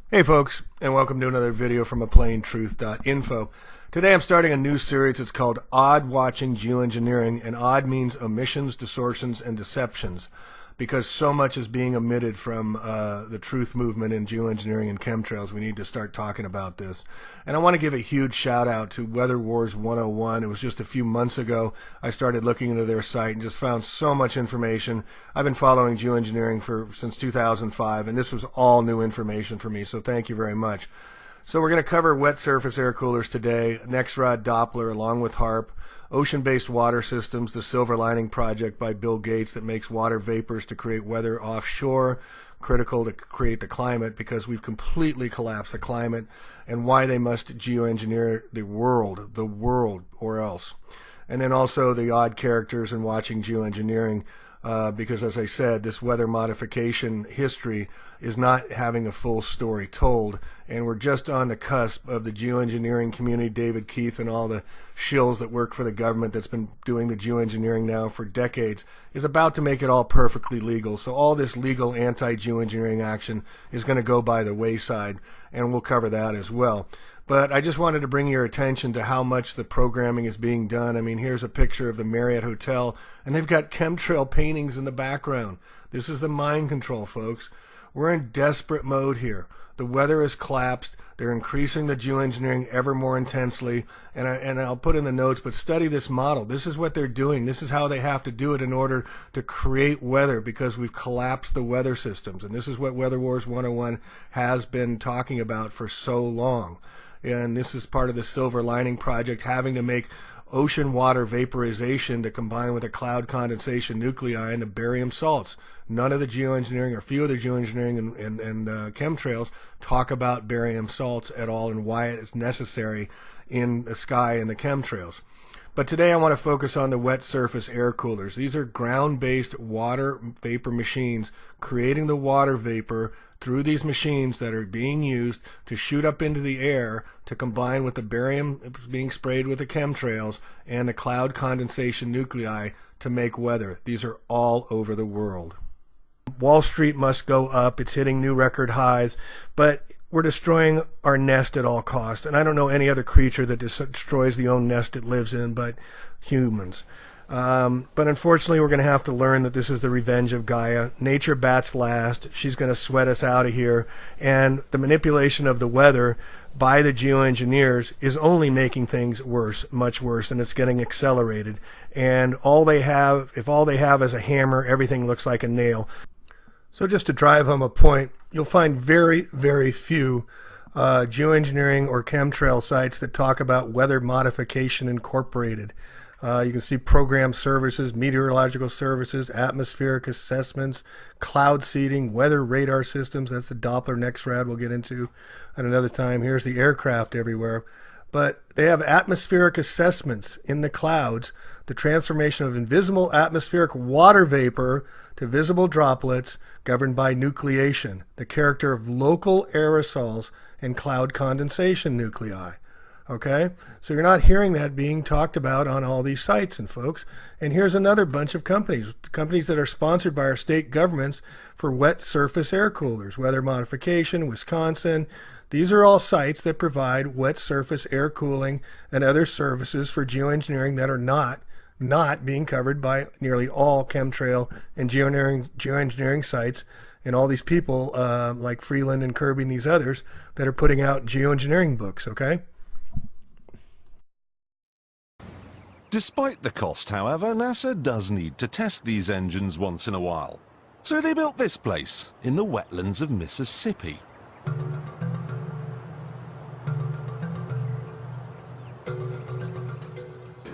Hey folks, and welcome to another video from aplanetruth.info. Today I'm starting a new series. It's called Odd Watching Geoengineering, and odd means omissions, distortions, and deceptions, because so much is being omitted from the truth movement in geoengineering and chemtrails. We need to start talking about this. And I want to give a huge shout out to Weather Wars 101. It was just a few months ago I started looking into their site and just found so much information. I've been following geoengineering since 2005, and this was all new information for me, so thank you very much. So we're going to cover wet surface air coolers today, Nexrod Doppler along with HARP, ocean-based water systems, the Silver Lining Project by Bill Gates that makes water vapors to create weather offshore, critical to create the climate because we've completely collapsed the climate, and why they must geoengineer the world or else. And then also the odd characters in watching geoengineering, because as I said, this weather modification history is not having a full story told, and we're just on the cusp of the geoengineering community. David Keith and all the shills that work for the government that's been doing the geoengineering now for decades is about to make it all perfectly legal. So all this legal anti-geoengineering action is going to go by the wayside, and we'll cover that as well. But I just wanted to bring your attention to how much the programming is being done. I mean, here's a picture of the Marriott Hotel, and they've got chemtrail paintings in the background. This is the mind control, folks. We're in desperate mode here. The weather has collapsed. They're increasing the geoengineering ever more intensely. And I'll put in the notes, but study this model. This is what they're doing. This is how they have to do it in order to create weather, because we've collapsed the weather systems. And this is what Weather Wars 101 has been talking about for so long. And this is part of the Silver Lining Project, having to make ocean water vaporization to combine with the cloud condensation nuclei and the barium salts. None of the geoengineering, or few of the geoengineering and chemtrails talk about barium salts at all and why it is necessary in the sky and the chemtrails. But today I want to focus on the wet surface air coolers. These are ground-based water vapor machines creating the water vapor through these machines that are being used to shoot up into the air to combine with the barium being sprayed with the chemtrails and the cloud condensation nuclei to make weather. These are all over the world. Wall Street must go up. It's hitting new record highs, but we're destroying our nest at all costs. And I don't know any other creature that destroys the own nest it lives in but humans. But unfortunately, we're going to have to learn that this is the revenge of Gaia. Nature bats last. She's going to sweat us out of here. And the manipulation of the weather by the geoengineers is only making things worse, much worse, and it's getting accelerated. And if all they have is a hammer, everything looks like a nail. So just to drive home a point, you'll find very, very few geoengineering or chemtrail sites that talk about weather modification incorporated. You can see program services, meteorological services, atmospheric assessments, cloud seeding, weather radar systems. That's the Doppler Nexrad we'll get into at another time. Here's the aircraft everywhere. But they have atmospheric assessments in the clouds, the transformation of invisible atmospheric water vapor to visible droplets governed by nucleation, the character of local aerosols and cloud condensation nuclei. Okay, so you're not hearing that being talked about on all these sites, and folks. And here's another bunch of companies that are sponsored by our state governments for wet surface air coolers, weather modification, Wisconsin. These are all sites that provide wet surface air cooling and other services for geoengineering that are not being covered by nearly all chemtrail and geoengineering sites, and all these people like Freeland and Kirby and these others that are putting out geoengineering books. Okay. Despite the cost, however, NASA does need to test these engines once in a while. So they built this place in the wetlands of Mississippi.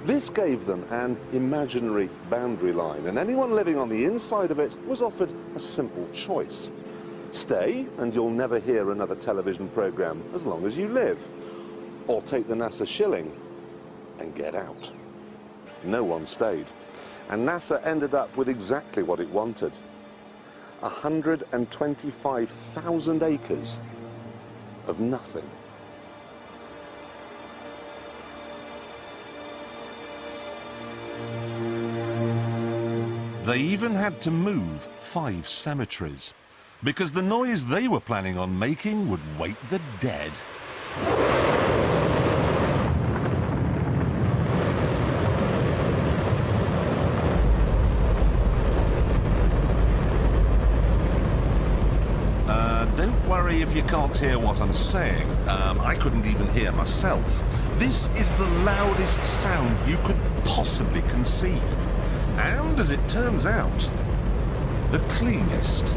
This gave them an imaginary boundary line, and anyone living on the inside of it was offered a simple choice. Stay, and you'll never hear another television program as long as you live. Or take the NASA shilling and get out. No one stayed, and NASA ended up with exactly what it wanted. 125,000 acres of nothing. They even had to move 5 cemeteries. because the noise they were planning on making would wake the dead. Don't worry if you can't hear what I'm saying. I couldn't even hear myself. This is the loudest sound you could possibly conceive. And, as it turns out, the cleanest.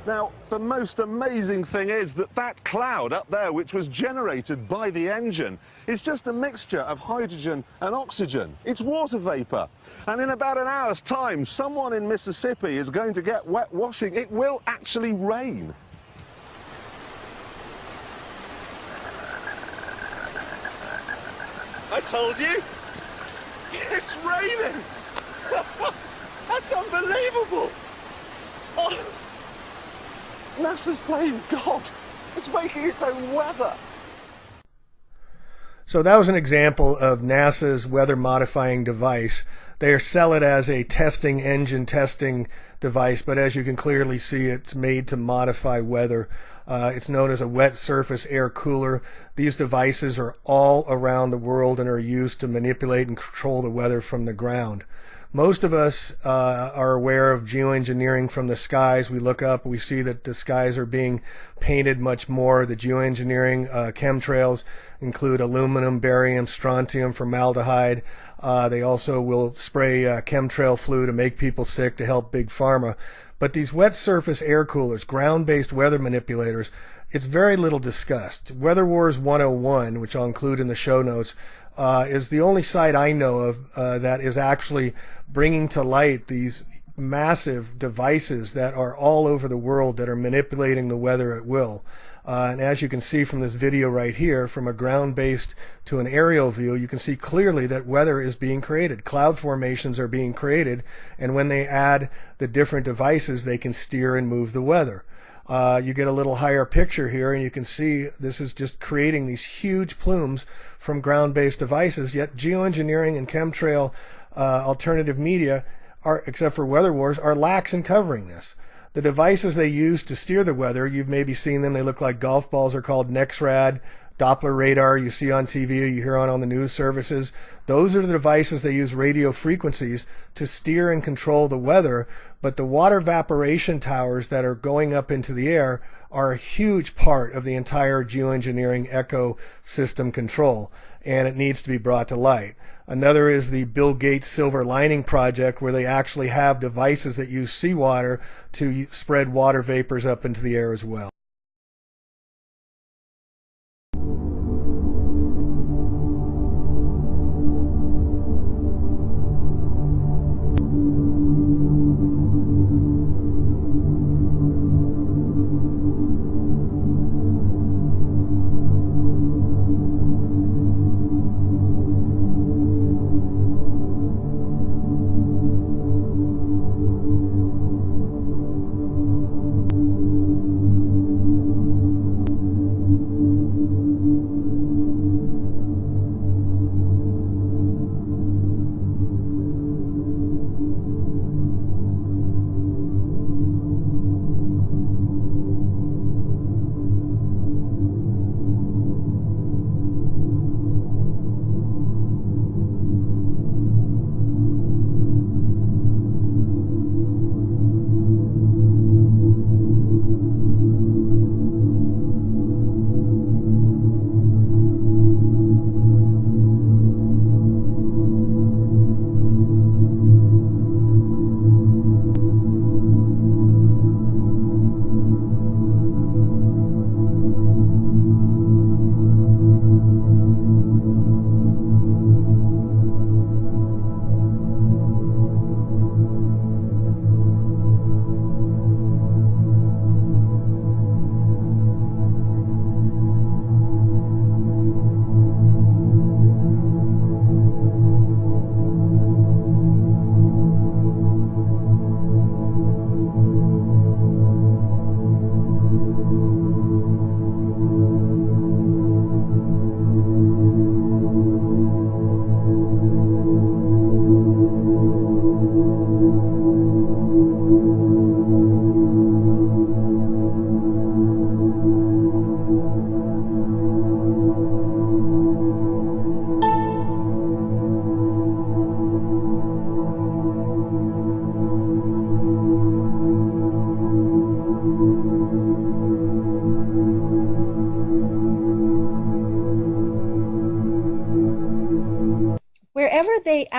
Now, the most amazing thing is that that cloud up there, which was generated by the engine, is just a mixture of hydrogen and oxygen. It's water vapor. And in about an hour's time, someone in Mississippi is going to get wet washing. It will actually rain. I told you, it's raining. That's unbelievable. Oh. NASA's playing God. It's making its own weather. So that was an example of NASA's weather modifying device. They sell it as a engine testing device, but as you can clearly see, it's made to modify weather. It's known as a wet surface air cooler. These devices are all around the world and are used to manipulate and control the weather from the ground. Most of us are aware of geoengineering from the skies. We look up, we see that the skies are being painted much more. The geoengineering chemtrails include aluminum, barium, strontium, formaldehyde. They also will spray chemtrail flu to make people sick to help Big Pharma. But these wet surface air coolers, ground-based weather manipulators, it's very little discussed. Weather Wars 101, which I'll include in the show notes, is the only site I know of that is actually bringing to light these massive devices that are all over the world that are manipulating the weather at will. And as you can see from this video right here, from a ground-based to an aerial view, you can see clearly that weather is being created. Cloud formations are being created, and when they add the different devices, they can steer and move the weather. You get a little higher picture here, and you can see this is just creating these huge plumes from ground-based devices, yet geoengineering and chemtrail alternative media, except for Weather Wars, are lax in covering this. The devices they use to steer the weather, you've maybe seen them, they look like golf balls, are called NEXRAD, Doppler radar you see on TV, you hear on the news services. Those are the devices they use radio frequencies to steer and control the weather, but the water evaporation towers that are going up into the air are a huge part of the entire geoengineering ecosystem control, and it needs to be brought to light. Another is the Bill Gates Silver Lining Project, where they actually have devices that use seawater to spread water vapors up into the air as well.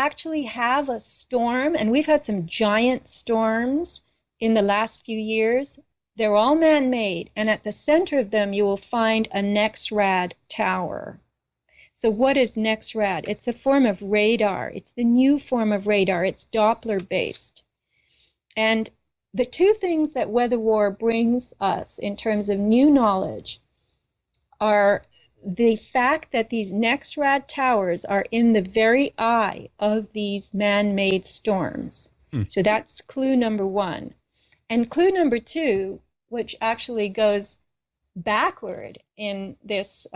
actually have a storm, and we've had some giant storms in the last few years. They're all man-made, and at the center of them you will find a NEXRAD tower. So what is NEXRAD? It's a form of radar. It's the new form of radar. It's Doppler-based. And the two things that weather war brings us in terms of new knowledge are the fact that these NEXRAD towers are in the very eye of these man-made storms. So that's clue number one. And clue number two, which actually goes backward in this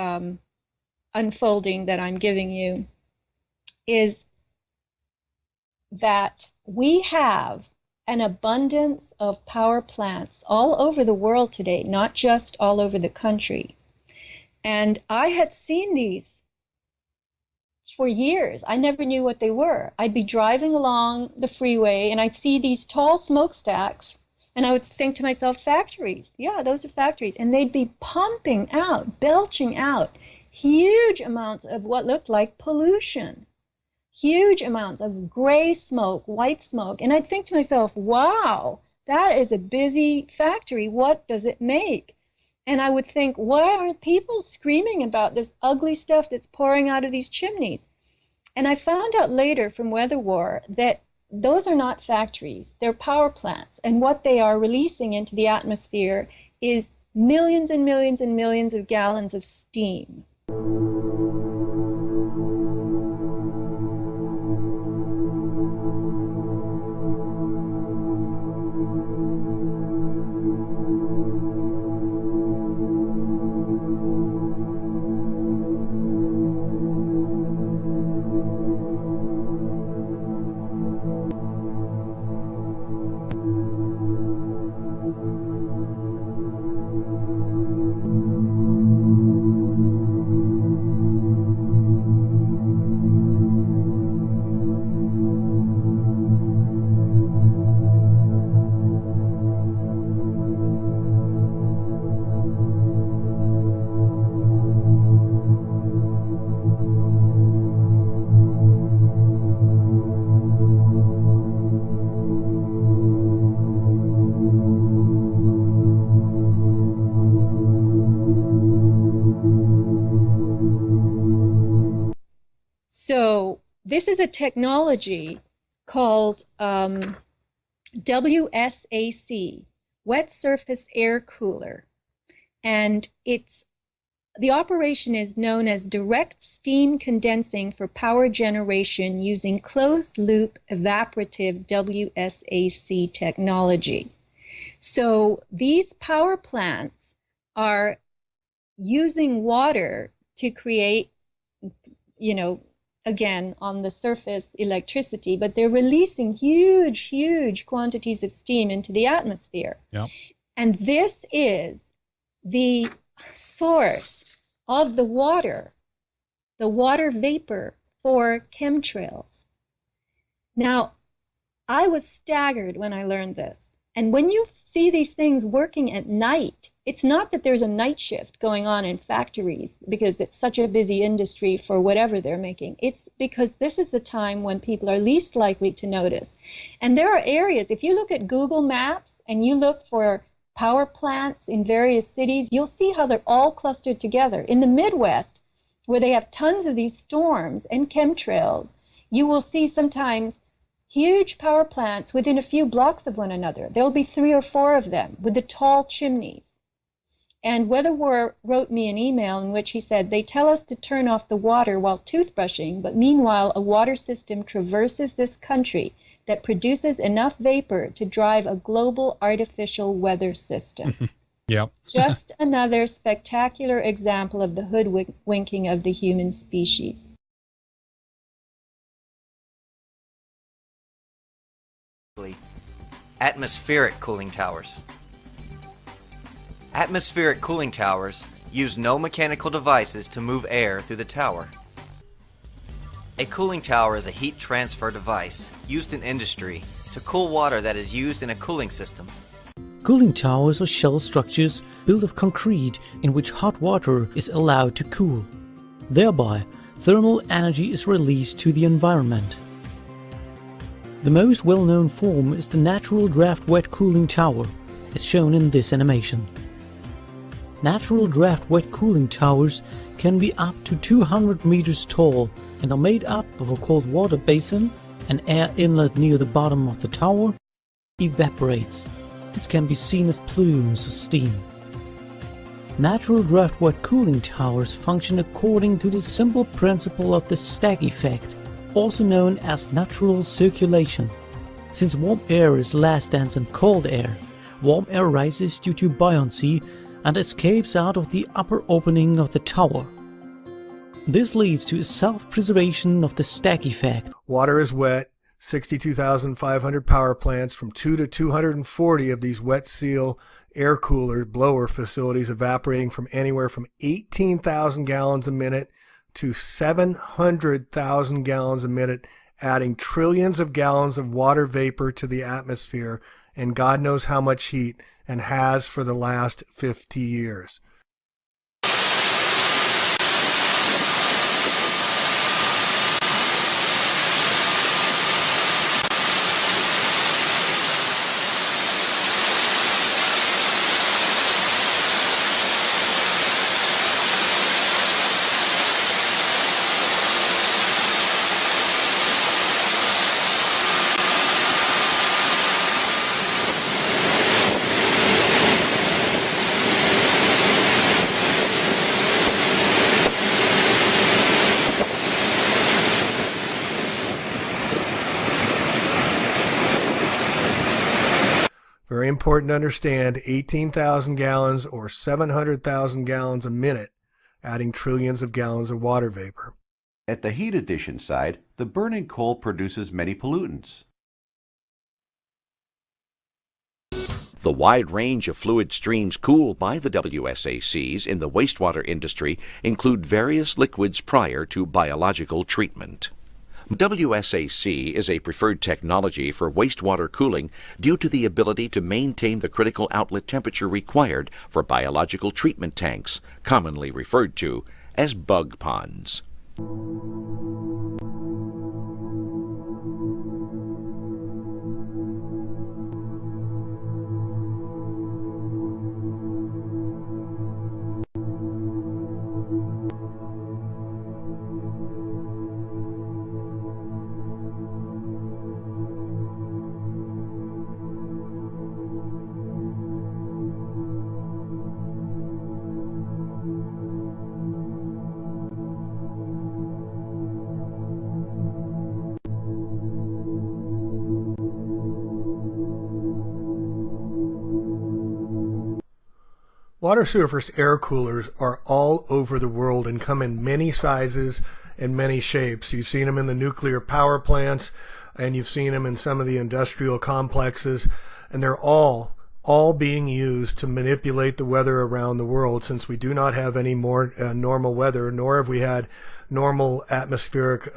unfolding that I'm giving you, is that we have an abundance of power plants all over the world today, not just all over the country. And I had seen these for years. I never knew what they were. I'd be driving along the freeway and I'd see these tall smokestacks, and I would think to myself, factories. Yeah, those are factories. And they'd be pumping out, belching out huge amounts of what looked like pollution. Huge amounts of gray smoke, white smoke. And I'd think to myself, wow, that is a busy factory. What does it make? And I would think, why aren't people screaming about this ugly stuff that's pouring out of these chimneys? And I found out later from Weather War that those are not factories. They're power plants. And what they are releasing into the atmosphere is millions and millions and millions of gallons of steam. So this is a technology called WSAC, Wet Surface Air Cooler. And the operation is known as direct steam condensing for power generation using closed-loop evaporative WSAC technology. So these power plants are using water to create, again, on the surface electricity, but they're releasing huge, huge quantities of steam into the atmosphere. Yep. And this is the source of the water vapor for chemtrails. Now, I was staggered when I learned this. And when you see these things working at night, it's not that there's a night shift going on in factories because it's such a busy industry for whatever they're making. It's because this is the time when people are least likely to notice. And there are areas, if you look at Google Maps and you look for power plants in various cities, you'll see how they're all clustered together. In the Midwest, where they have tons of these storms and chemtrails, you will see sometimes huge power plants within a few blocks of one another. There will be 3 or 4 of them with the tall chimneys. And Weather War wrote me an email in which he said, they tell us to turn off the water while toothbrushing, but meanwhile a water system traverses this country that produces enough vapor to drive a global artificial weather system. Yep. Just another spectacular example of the hoodwinking of the human species. Atmospheric cooling towers. Atmospheric cooling towers use no mechanical devices to move air through the tower. A cooling tower is a heat transfer device used in industry to cool water that is used in a cooling system. Cooling towers are shell structures built of concrete in which hot water is allowed to cool. Thereby, thermal energy is released to the environment. The most well-known form is the natural draft wet cooling tower, as shown in this animation. Natural draft wet cooling towers can be up to 200 meters tall and are made up of a cold water basin, an air inlet near the bottom of the tower evaporates. This can be seen as plumes of steam. Natural draft wet cooling towers function according to the simple principle of the stack effect, also known as natural circulation. Since warm air is less dense than cold air, warm air rises due to buoyancy and escapes out of the upper opening of the tower. This leads to a self-preservation of the stack effect. Water is wet. 62,500 power plants from 2 to 240 of these wet seal air cooler blower facilities evaporating from anywhere from 18,000 gallons a minute to 700,000 gallons a minute, adding trillions of gallons of water vapor to the atmosphere and God knows how much heat, and has for the last 50 years. Very important to understand, 18,000 gallons or 700,000 gallons a minute, adding trillions of gallons of water vapor. At the heat addition side, the burning coal produces many pollutants. The wide range of fluid streams cooled by the WSACs in the wastewater industry include various liquids prior to biological treatment. WSAC is a preferred technology for wastewater cooling due to the ability to maintain the critical outlet temperature required for biological treatment tanks, commonly referred to as bug ponds. Water surface air coolers are all over the world and come in many sizes and many shapes. You've seen them in the nuclear power plants, and you've seen them in some of the industrial complexes, and they're all being used to manipulate the weather around the world, since we do not have any more normal weather, nor have we had normal atmospheric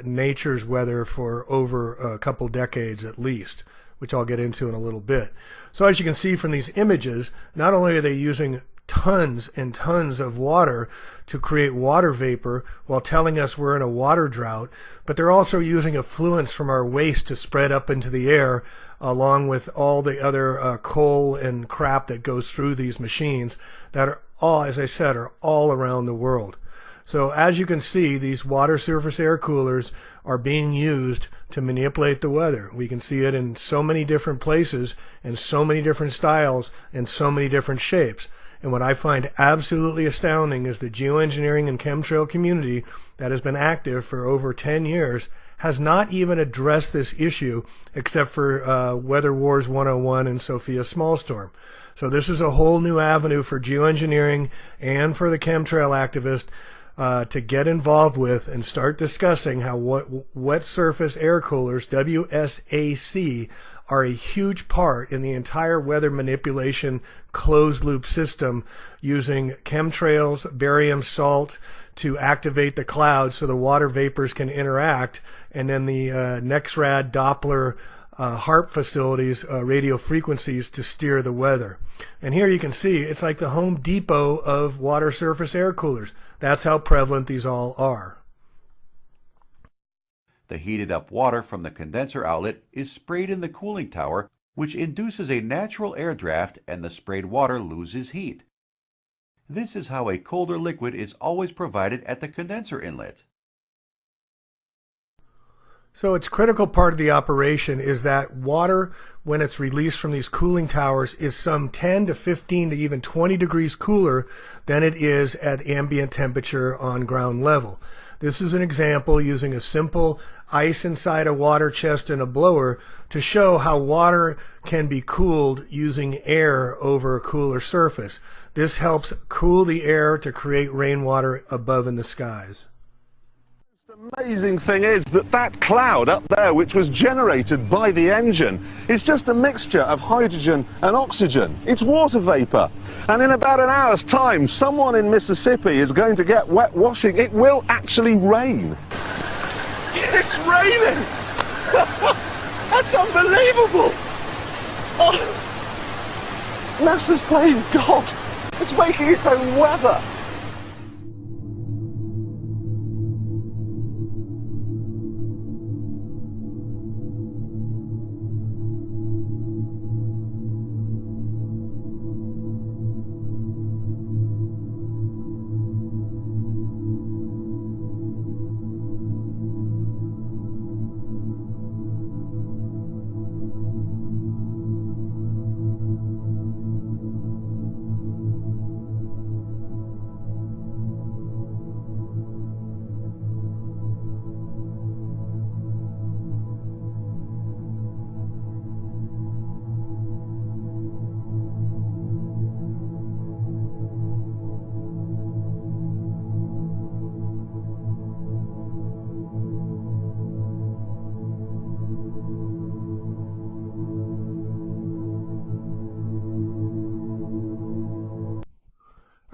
nature's weather for over a couple decades at least, which I'll get into in a little bit. So as you can see from these images, not only are they using tons and tons of water to create water vapor while telling us we're in a water drought, but they're also using effluents from our waste to spread up into the air, along with all the other coal and crap that goes through these machines that are all, as I said, are all around the world. So as you can see, these water surface air coolers are being used to manipulate the weather. We can see it in so many different places, in so many different styles, and so many different shapes. And what I find absolutely astounding is the geoengineering and chemtrail community that has been active for over 10 years has not even addressed this issue, except for Weather Wars 101 and Sophia Smallstorm. So this is a whole new avenue for geoengineering and for the chemtrail activists to get involved with and start discussing how wet surface air coolers, WSAC, are a huge part in the entire weather manipulation closed loop system, using chemtrails, barium salt to activate the clouds so the water vapors can interact, and then the NEXRAD, Doppler, HARP facilities, radio frequencies to steer the weather. And here you can see it's like the Home Depot of water surface air coolers. That's how prevalent these all are. The heated up water from the condenser outlet is sprayed in the cooling tower, which induces a natural air draft and the sprayed water loses heat. This is how a colder liquid is always provided at the condenser inlet. So its critical part of the operation is that water, when it's released from these cooling towers, is some 10 to 15 to even 20 degrees cooler than it is at ambient temperature on ground level. This is an example using a simple ice inside a water chest and a blower to show how water can be cooled using air over a cooler surface. This helps cool the air to create rainwater above in the skies. The amazing thing is that that cloud up there, which was generated by the engine, is just a mixture of hydrogen and oxygen. It's water vapor. And in about an hour's time, someone in Mississippi is going to get wet washing. It will actually rain. It's raining! That's unbelievable! Oh, NASA's playing God. It's making its own weather.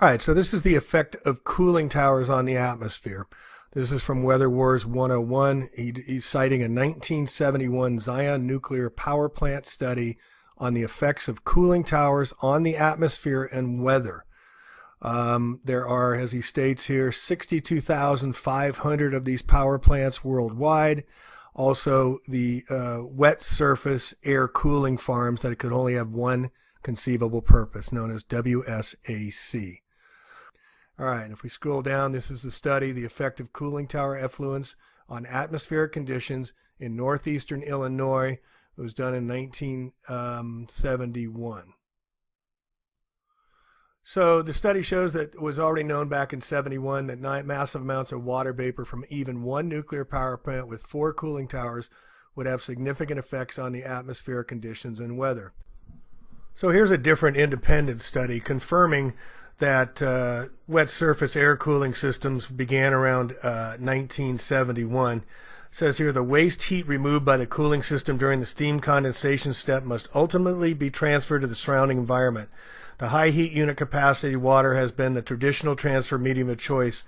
All right, so this is the effect of cooling towers on the atmosphere. This is from Weather Wars 101. He's citing a 1971 Zion nuclear power plant study on the effects of cooling towers on the atmosphere and weather. There are, as he states here, 62,500 of these power plants worldwide. Also, the wet surface air cooling farms that could only have one conceivable purpose, known as WSAC. All right, and if we scroll down, this is the study, the effect of cooling tower effluents on atmospheric conditions in northeastern Illinois. It was done in 1971. So the study shows that it was already known back in 71 that massive amounts of water vapor from even one nuclear power plant with 4 cooling towers would have significant effects on the atmospheric conditions and weather. So here's a different independent study confirming that wet surface air cooling systems began around 1971. It says here, the waste heat removed by the cooling system during the steam condensation step must ultimately be transferred to the surrounding environment. The high heat unit capacity water has been the traditional transfer medium of choice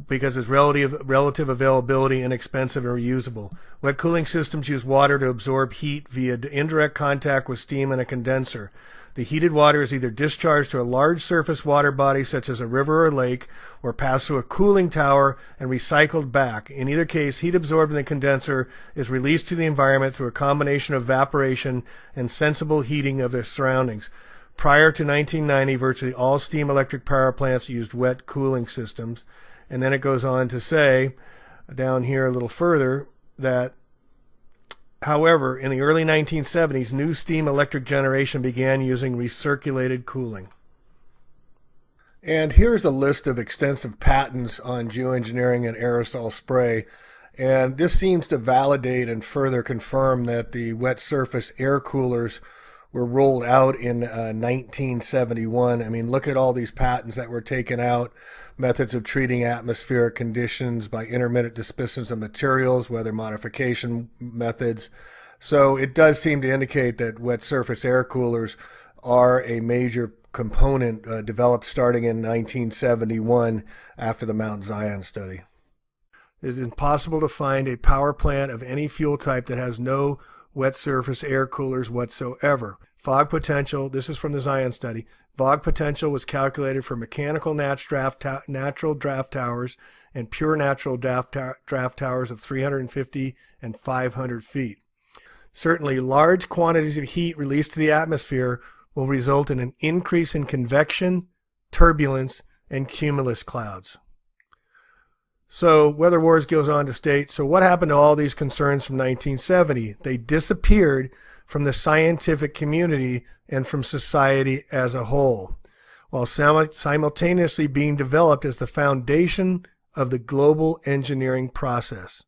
because its relative availability, inexpensive, and reusable. Wet cooling systems use water to absorb heat via indirect contact with steam in a condenser. The heated water is either discharged to a large surface water body such as a river or lake, or passed through a cooling tower and recycled back. In either case, heat absorbed in the condenser is released to the environment through a combination of evaporation and sensible heating of the surroundings. Prior to 1990, virtually all steam electric power plants used wet cooling systems. And then it goes on to say, down here a little further, that however, in the early 1970s, new steam electric generation began using recirculated cooling. And here's a list of extensive patents on geoengineering and aerosol spray. And this seems to validate and further confirm that the wet surface air coolers were rolled out in 1971. I mean, look at all these patents that were taken out. Methods of treating atmospheric conditions by intermittent displacements of materials, weather modification methods. So it does seem to indicate that wet surface air coolers are a major component developed starting in 1971 after the Mount Zion study. It is impossible to find a power plant of any fuel type that has no wet surface air coolers whatsoever. Fog potential, this is from the Zion study, fog potential was calculated for mechanical natural draft towers and pure natural draft towers of 350 and 500 feet. Certainly, large quantities of heat released to the atmosphere will result in an increase in convection, turbulence, and cumulus clouds. So, Weather Wars goes on to state, so what happened to all these concerns from 1970? They disappeared from the scientific community and from society as a whole, while simultaneously being developed as the foundation of the global engineering process.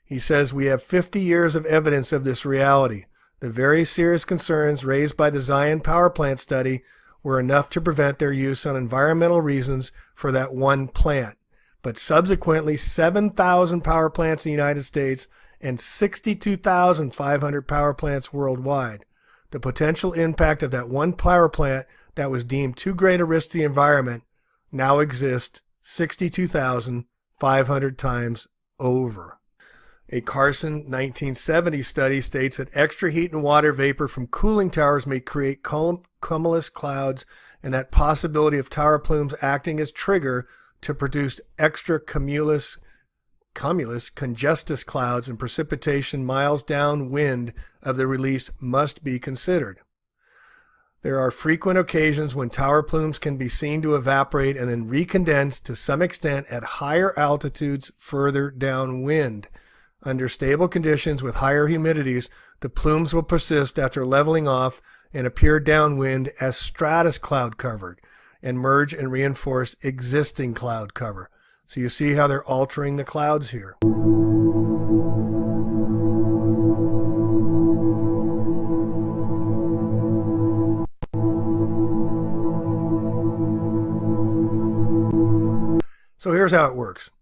He says, we have 50 years of evidence of this reality. The very serious concerns raised by the Zion power plant study were enough to prevent their use on environmental reasons for that one plant. But subsequently, 7,000 power plants in the United States and 62,500 power plants worldwide. The potential impact of that one power plant that was deemed too great a risk to the environment now exists 62,500 times over. A Carson 1970 study states that extra heat and water vapor from cooling towers may create cumulus clouds, and that possibility of tower plumes acting as trigger to produce extra cumulus congestus clouds and precipitation miles downwind of the release must be considered. There are frequent occasions when tower plumes can be seen to evaporate and then recondense to some extent at higher altitudes further downwind. Under stable conditions with higher humidities, the plumes will persist after leveling off and appear downwind as stratus cloud cover and merge and reinforce existing cloud cover. So you see how they're altering the clouds here. So here's how it works.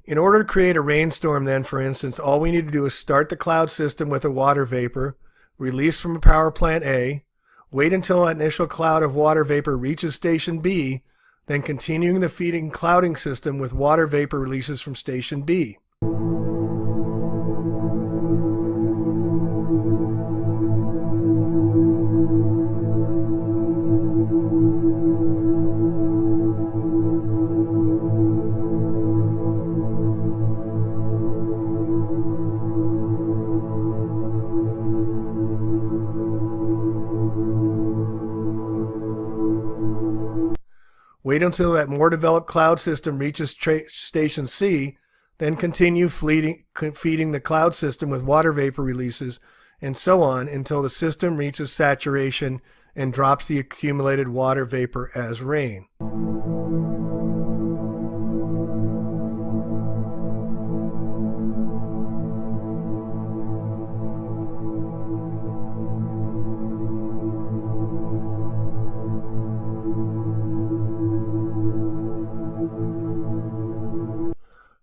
In order to create a rainstorm then, for instance, all we need to do is start the cloud system with a water vapor, release from a power plant A, wait until that initial cloud of water vapor reaches station B, then continuing the feeding clouding system with water vapor releases from station B. Wait until that more developed cloud system reaches station C, then continue feeding the cloud system with water vapor releases, and so on until the system reaches saturation and drops the accumulated water vapor as rain.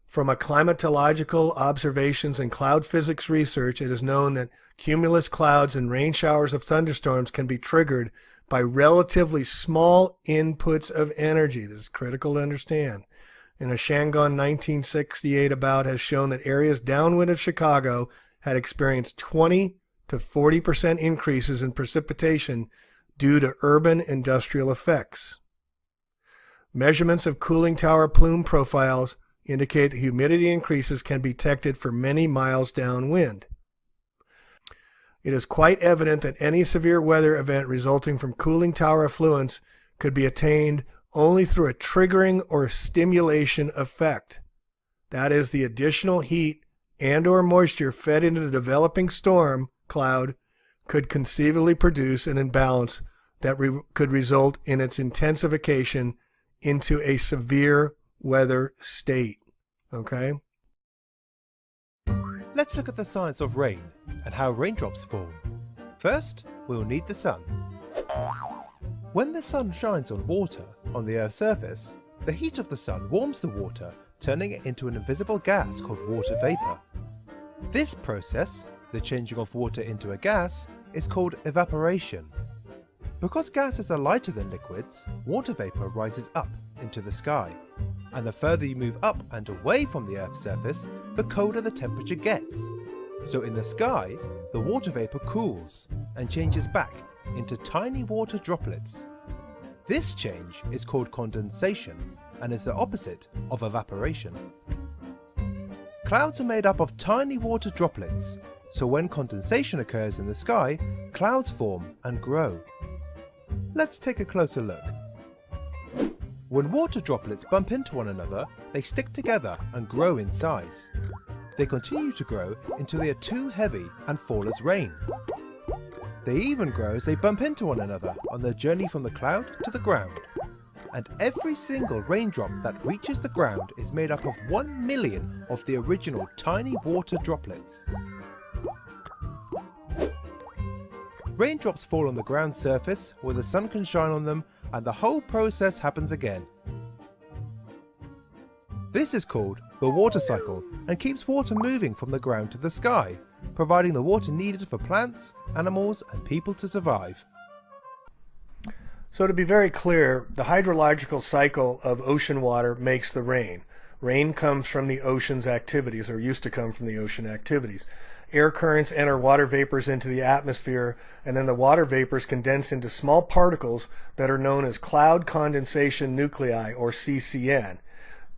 From a climatological observations and cloud physics research, it is known that cumulus clouds and rain showers of thunderstorms can be triggered by relatively small inputs of energy. This is critical to understand. And a Shangon 1968 about has shown that areas downwind of Chicago had experienced 20 to 40% increases in precipitation due to urban industrial effects. Measurements of cooling tower plume profiles indicate that humidity increases can be detected for many miles downwind. It is quite evident that any severe weather event resulting from cooling tower effluence could be attained only through a triggering or stimulation effect. That is, the additional heat and or moisture fed into the developing storm cloud could conceivably produce an imbalance that could result in its intensification into a severe weather state. Okay? Let's look at the science of rain and how raindrops form. First, we'll need the sun. When the sun shines on water on the Earth's surface, the heat of the sun warms the water, turning it into an invisible gas called water vapor. This process, the changing of water into a gas, is called evaporation. Because gases are lighter than liquids, water vapor rises up into the sky. And the further you move up and away from the Earth's surface, the colder the temperature gets. So in the sky, the water vapor cools and changes back into tiny water droplets. This change is called condensation and is the opposite of evaporation. Clouds are made up of tiny water droplets, so when condensation occurs in the sky, clouds form and grow. Let's take a closer look. When water droplets bump into one another, they stick together and grow in size. They continue to grow until they are too heavy and fall as rain. They even grow as they bump into one another on their journey from the cloud to the ground. And every single raindrop that reaches the ground is made up of 1 million of the original tiny water droplets. Raindrops fall on the ground surface where the sun can shine on them, and the whole process happens again. This is called the water cycle and keeps water moving from the ground to the sky, providing the water needed for plants, animals, and people to survive. So to be very clear, the hydrological cycle of ocean water makes the rain. Rain comes from the ocean's activities, or used to come from the ocean activities. Air currents enter water vapors into the atmosphere, and then the water vapors condense into small particles that are known as cloud condensation nuclei, or CCN.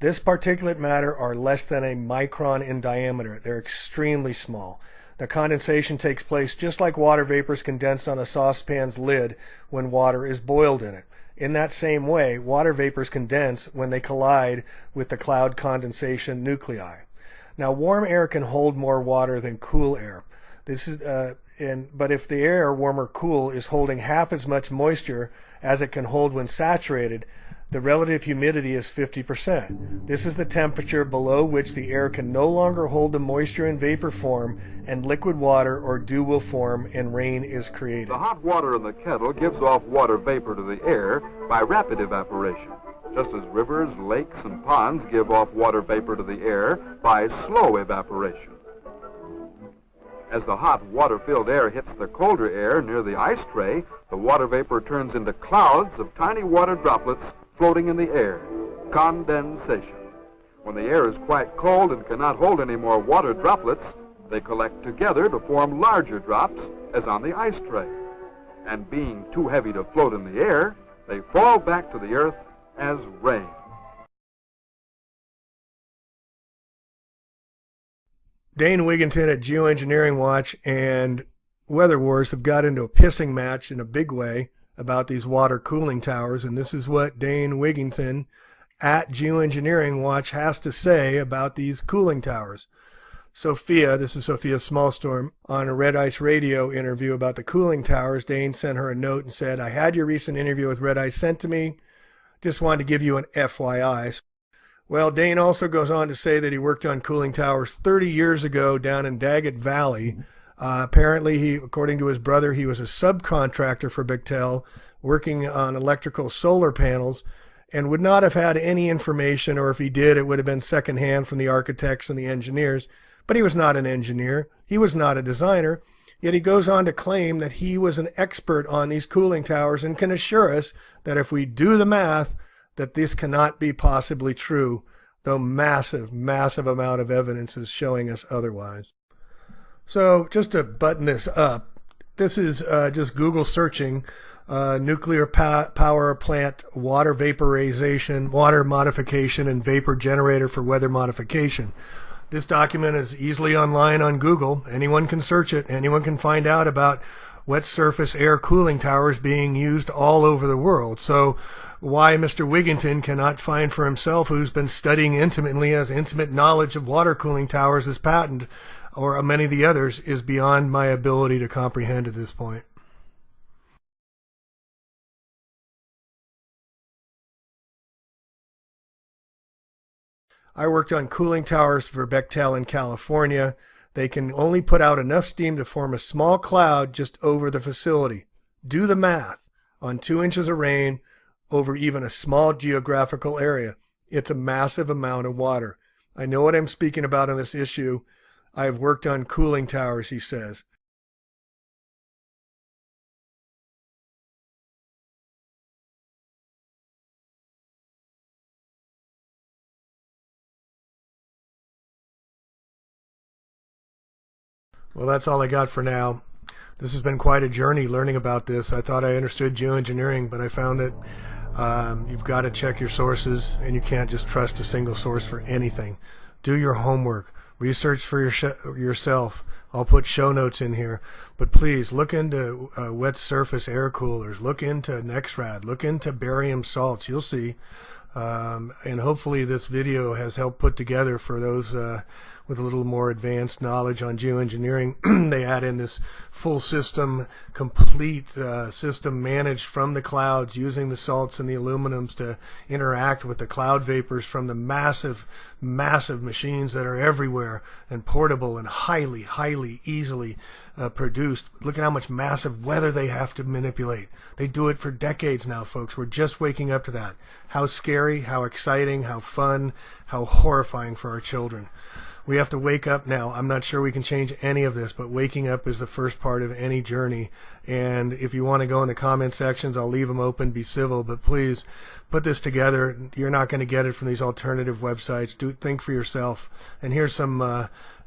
This particulate matter are less than a micron in diameter. They're extremely small. The condensation takes place just like water vapors condense on a saucepan's lid when water is boiled in it. In that same way, water vapors condense when they collide with the cloud condensation nuclei. Now, warm air can hold more water than cool air. But if the air, warm or cool, is holding half as much moisture as it can hold when saturated, the relative humidity is 50%. This is the temperature below which the air can no longer hold the moisture in vapor form, and liquid water or dew will form and rain is created. The hot water in the kettle gives off water vapor to the air by rapid evaporation, just as rivers, lakes, and ponds give off water vapor to the air by slow evaporation. As the hot water-filled air hits the colder air near the ice tray, the water vapor turns into clouds of tiny water droplets floating in the air, condensation. When the air is quite cold and cannot hold any more water droplets, they collect together to form larger drops, as on the ice tray. And being too heavy to float in the air, they fall back to the earth as rain. Dane Wigington at Geoengineering Watch and Weather Wars have got into a pissing match in a big way about these water cooling towers, and this is what Dane Wigington at Geoengineering Watch has to say about these cooling towers. Sophia, this is Sophia Smallstorm, on a Red Ice Radio interview about the cooling towers, Dane sent her a note and said, "I had your recent interview with Red Ice sent to me. Just wanted to give you an FYI. Well, Dane also goes on to say that he worked on cooling towers 30 years ago down in Daggett Valley. Apparently, according to his brother, he was a subcontractor for Bechtel working on electrical solar panels and would not have had any information, or if he did, it would have been secondhand from the architects and the engineers. But he was not an engineer. He was not a designer. Yet he goes on to claim that he was an expert on these cooling towers and can assure us that if we do the math, that this cannot be possibly true, though massive, massive amount of evidence is showing us otherwise. So just to button this up, this is just Google searching nuclear power plant water vaporization, water modification, and vapor generator for weather modification. This document is easily online on Google. Anyone can search it. Anyone can find out about wet surface air cooling towers being used all over the world. So why Mr. Wigington cannot find for himself, who's been studying intimately, has intimate knowledge of water cooling towers as patent, or many of the others, is beyond my ability to comprehend at this point. I worked on cooling towers for Bechtel in California. They can only put out enough steam to form a small cloud just over the facility. Do the math on 2 inches of rain over even a small geographical area. It's a massive amount of water. I know what I'm speaking about on this issue. I have worked on cooling towers, he says. Well, that's all I got for now. This has been quite a journey learning about this. I thought I understood geoengineering, but I found that you've got to check your sources, and you can't just trust a single source for anything. Do your homework. Research for yourself. I'll put show notes in here. But please look into wet surface air coolers. Look into NexRad. Look into barium salts. You'll see. And hopefully this video has helped put together for those with a little more advanced knowledge on geoengineering. They add in this full system, complete system managed from the clouds using the salts and the aluminums to interact with the cloud vapors from the massive machines that are everywhere and portable and highly easily produced. Look at how much massive weather they have to manipulate. They do it for decades now, folks. We're just waking up to that. How scary, how exciting, how fun, how horrifying for our children. We have to wake up now. I'm not sure we can change any of this, but waking up is the first part of any journey. And if you want to go in the comment sections, I'll leave them open, be civil, but please put this together. You're not going to get it from these alternative websites. Think for yourself. And here's some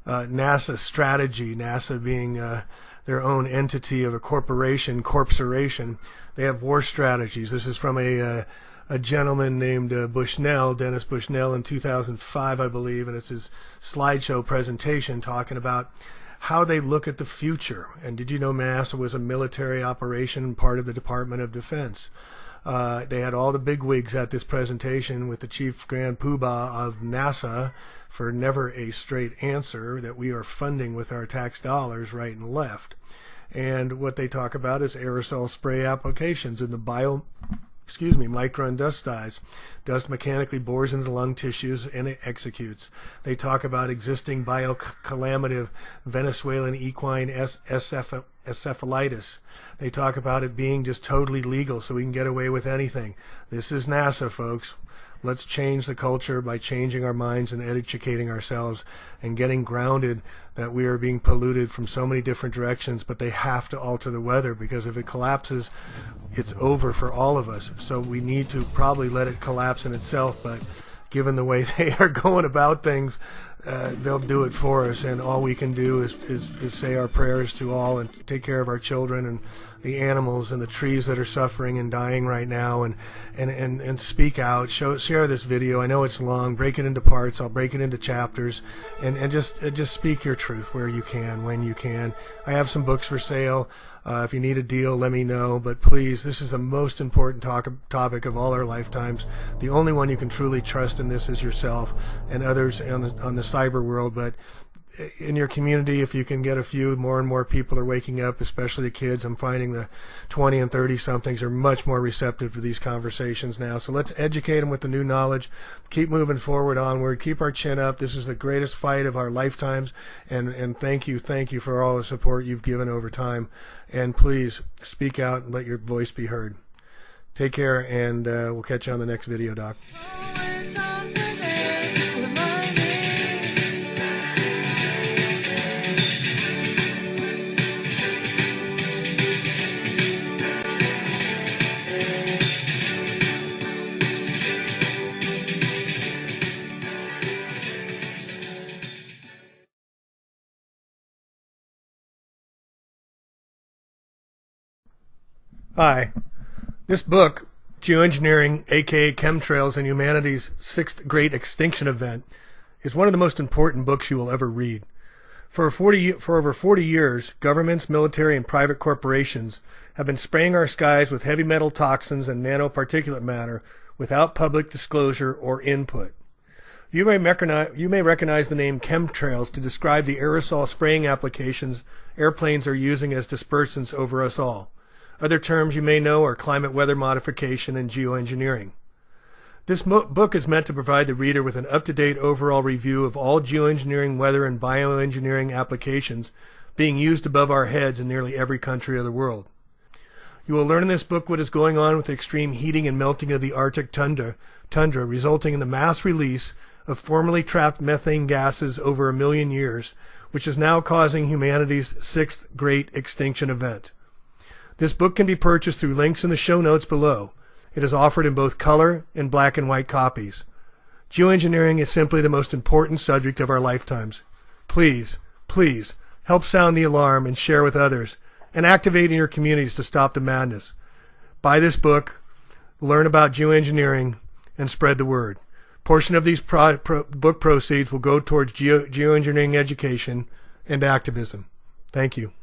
NASA strategy, NASA being their own entity of a corporation. They have war strategies. This is from a gentleman named Bushnell, Dennis Bushnell, in 2005, I believe, and it's his slideshow presentation talking about how they look at the future. And did you know NASA was a military operation, part of the Department of Defense? They had all the bigwigs at this presentation with the chief grand poobah of NASA for never a straight answer that we are funding with our tax dollars right and left. And what they talk about is aerosol spray applications in the micron dust dyes. Dust mechanically bores into lung tissues and it executes. They talk about existing biocalamity Venezuelan equine encephalitis. They talk about it being just totally legal so we can get away with anything. This is NASA, folks. Let's change the culture by changing our minds and educating ourselves and getting grounded that we are being polluted from so many different directions, but they have to alter the weather, because if it collapses, it's over for all of us. So we need to probably let it collapse in itself, but given the way they are going about things, they'll do it for us, and all we can do is say our prayers to all and take care of our children and the animals and the trees that are suffering and dying right now, and speak out, share this video. I know it's long, break it into parts, I'll break it into chapters, and just speak your truth where you can, when you can. I have some books for sale. If you need a deal, let me know. But please, this is the most important topic of all our lifetimes. The only one you can truly trust in this is yourself and others on the cyber world. But in your community, if you can get a few, more and more people are waking up, especially the kids. I'm finding the 20 and 30 somethings are much more receptive to these conversations now. So let's educate them with the new knowledge. Keep moving forward, onward. Keep our chin up. This is the greatest fight of our lifetimes. And thank you for all the support you've given over time. And please speak out and let your voice be heard. Take care, and we'll catch you on the next video, Doc. Hi. This book, Geoengineering, aka Chemtrails and Humanity's Sixth Great Extinction Event, is one of the most important books you will ever read. For over 40 years, governments, military, and private corporations have been spraying our skies with heavy metal toxins and nanoparticulate matter without public disclosure or input. You may recognize the name chemtrails to describe the aerosol spraying applications airplanes are using as dispersants over us all. Other terms you may know are climate weather modification and geoengineering. This book is meant to provide the reader with an up-to-date overall review of all geoengineering, weather, and bioengineering applications being used above our heads in nearly every country of the world. You will learn in this book what is going on with the extreme heating and melting of the Arctic tundra, resulting in the mass release of formerly trapped methane gases over 1 million years, which is now causing humanity's sixth great extinction event. This book can be purchased through links in the show notes below. It is offered in both color and black and white copies. Geoengineering is simply the most important subject of our lifetimes. Please, please, Help sound the alarm and share with others, and activate in your communities to stop the madness. Buy this book, learn about geoengineering, and spread the word. Portion of these book proceeds will go towards geoengineering education and activism. Thank you.